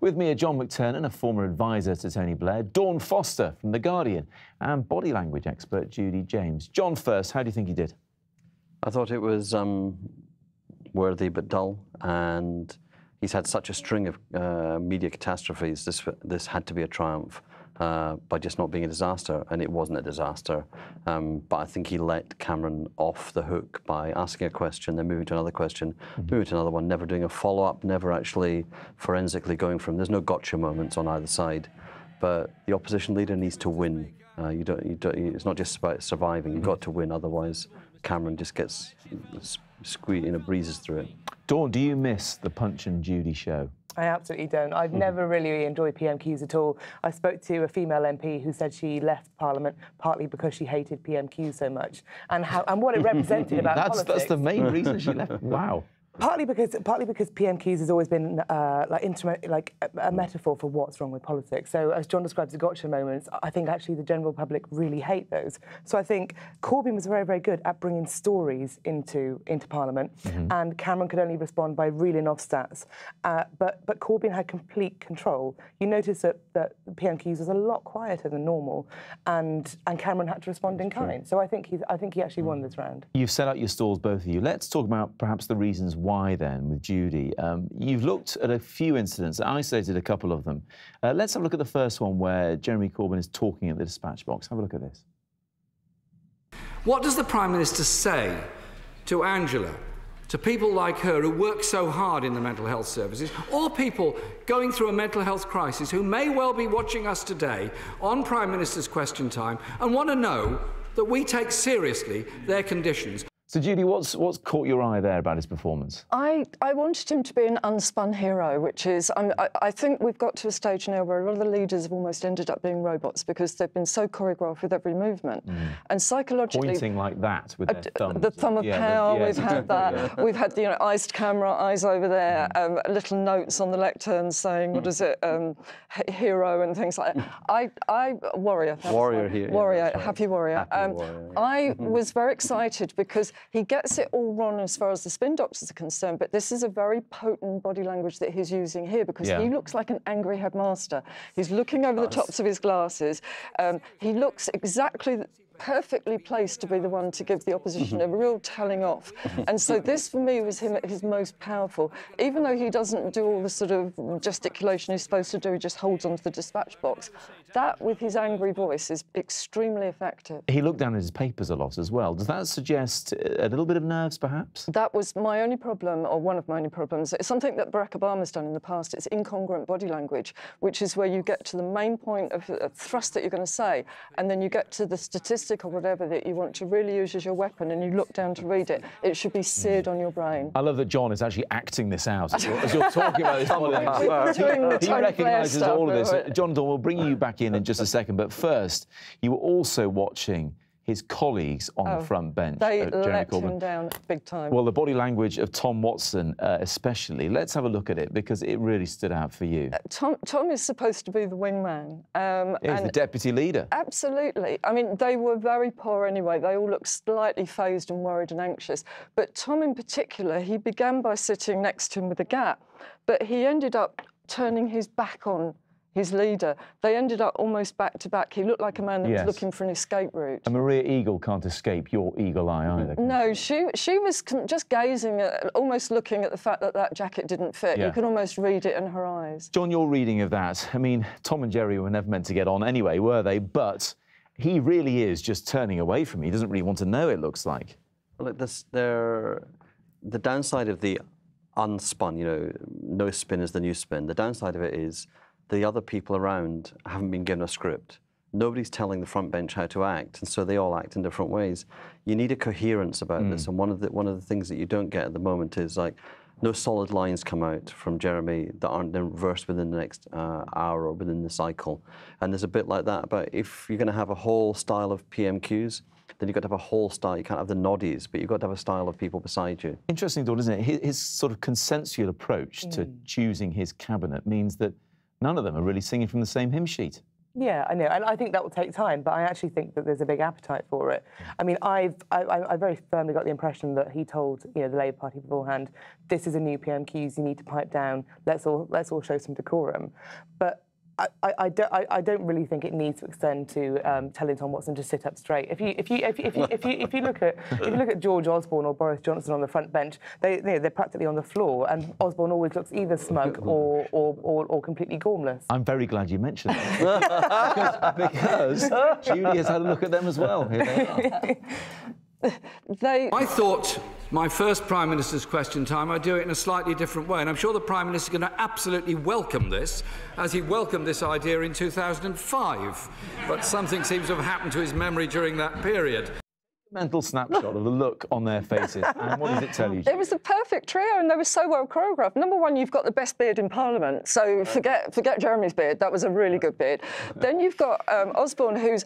With me are John McTernan, a former advisor to Tony Blair, Dawn Foster from The Guardian, and body language expert Judi James. John first, how do you think he did? I thought it was worthy but dull, and he's had such a string of media catastrophes. This had to be a triumph by just not being a disaster, and it wasn't a disaster. But I think he let Cameron off the hook by asking a question, then moving to another question, moving to another one, never doing a follow-up, never actually forensically going from. There's no gotcha moments on either side, but the opposition leader needs to win. It's not just about surviving. You've got to win, otherwise Cameron just gets breezes through it. Dawn, do you miss the Punch and Judy show? I absolutely don't. I've never really enjoyed PMQs at all. I spoke to a female MP who said she left Parliament partly because she hated PMQs so much, and what it represented about politics. That's the main reason she left. Wow. Partly because PMQs has always been like a metaphor for what's wrong with politics. So as John describes the gotcha moments, I think actually the general public really hate those. So I think Corbyn was very, very good at bringing stories into Parliament, and Cameron could only respond by reeling off stats. But Corbyn had complete control. You notice that PMQs was a lot quieter than normal, and Cameron had to respond in kind. So I think he actually won this round. You've set out your stalls, both of you. Let's talk about perhaps the reasons why then with Judi. You've looked at a few incidents, isolated a couple of them. Let's have a look at the first one where Jeremy Corbyn is talking at the dispatch box. Have a look at this. What does the Prime Minister say to Angela, to people like her who work so hard in the mental health services, or people going through a mental health crisis who may well be watching us today on Prime Minister's Question Time and want to know that we take seriously their conditions? So, Judi, what's caught your eye there about his performance? I wanted him to be an unspun hero, which is, I think we've got to a stage now where a lot of the leaders have almost ended up being robots because they've been so choreographed with every movement. And psychologically... Pointing like that with their thumbs. The thumb of power, we've had that. Yeah. We've had the iced camera, eyes over there, little notes on the lectern saying, what is it, hero and things like that. Warrior. Warrior here. Warrior, yeah, right. happy warrior. Happy warrior. I was very excited because he gets it all wrong as far as the spin doctors are concerned, but this is a very potent body language that he's using here because he looks like an angry headmaster. He's looking over the tops of his glasses. He looks exactly perfectly placed to be the one to give the opposition a real telling off. And so this, for me, was him at his most powerful. Even though he doesn't do all the sort of gesticulation he's supposed to do, he just holds onto the dispatch box. That, with his angry voice, is extremely effective. He looked down at his papers a lot as well. Does that suggest a little bit of nerves, perhaps? That was my only problem, or one of my only problems. It's something that Barack Obama's done in the past. It's incongruent body language, which is where you get to the main point of thrust that you're going to say, and then you get to the statistic or whatever that you want to really use as your weapon, and you look down to read it. It should be seared on your brain. I love that John is actually acting this out as you're talking about this. He recognises all of this. John, Dawn, we'll bring you back in just a second, but first, you were also watching his colleagues on the front bench. They let him down big time. Well, the body language of Tom Watson especially. Let's have a look at it because it really stood out for you. Tom is supposed to be the wingman. He's the deputy leader. Absolutely. I mean, they were very poor anyway. They all looked slightly phased and worried and anxious. But Tom in particular, he began by sitting next to him with a gap, but he ended up turning his back on his leader. They ended up almost back to back. He looked like a man that was looking for an escape route. And Maria Eagle can't escape your eagle eye either. No, she was just gazing at, almost looking at the fact that that jacket didn't fit. You could almost read it in her eyes. John, your reading of that, I mean, Tom and Jerry were never meant to get on anyway, were they? But he really is just turning away from me. He doesn't really want to know, it looks like. Well, the downside of the unspun, you know, no spin is the new spin. The downside of it is the other people around haven't been given a script. Nobody's telling the front bench how to act, and so they all act in different ways. You need a coherence about this, and one of the things that you don't get at the moment is like no solid lines come out from Jeremy that aren't then reversed within the next hour or within the cycle. And there's a bit like that. But if you're going to have a whole style of PMQs, then you've got to have a whole style. You can't have the noddies, but you've got to have a style of people beside you. Interesting thought, isn't it? His sort of consensual approach to choosing his cabinet means that none of them are really singing from the same hymn sheet. Yeah, I know, and I think that will take time, but I actually think that there's a big appetite for it. I mean, I very firmly got the impression that he told the Labour Party beforehand, this is a new PMQs, you need to pipe down, let's all show some decorum. But I don't really think it needs to extend to telling Tom Watson to sit up straight. If you look at George Osborne or Boris Johnson on the front bench, they're practically on the floor, and Osborne always looks either smug or completely gormless. I'm very glad you mentioned that because Judi has had a look at them as well. Here they are. I thought my first Prime Minister's question time, I'd do it in a slightly different way, and I'm sure the Prime Minister's going to absolutely welcome this, as he welcomed this idea in 2005. But something seems to have happened to his memory during that period. Mental snapshot of the look on their faces, and what does it tell you? It was a perfect trio, and they were so well choreographed. Number one, you've got the best beard in Parliament, so forget Jeremy's beard. That was a really good beard. Then you've got Osborne, who's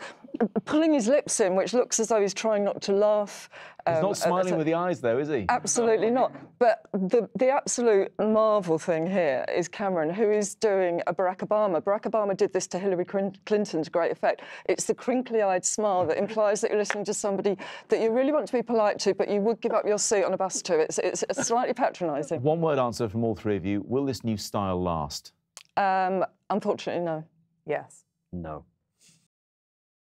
pulling his lips in, which looks as though he's trying not to laugh. He's not smiling with the eyes, though, is he? Absolutely not. But the absolute marvel thing here is Cameron, who is doing a Barack Obama. Barack Obama did this to Hillary Clinton to great effect. It's the crinkly-eyed smile that implies that you're listening to somebody that you really want to be polite to, but you would give up your seat on a bus to. It's slightly patronising. One-word answer from all three of you. Will this new style last? Unfortunately, no. Yes. No.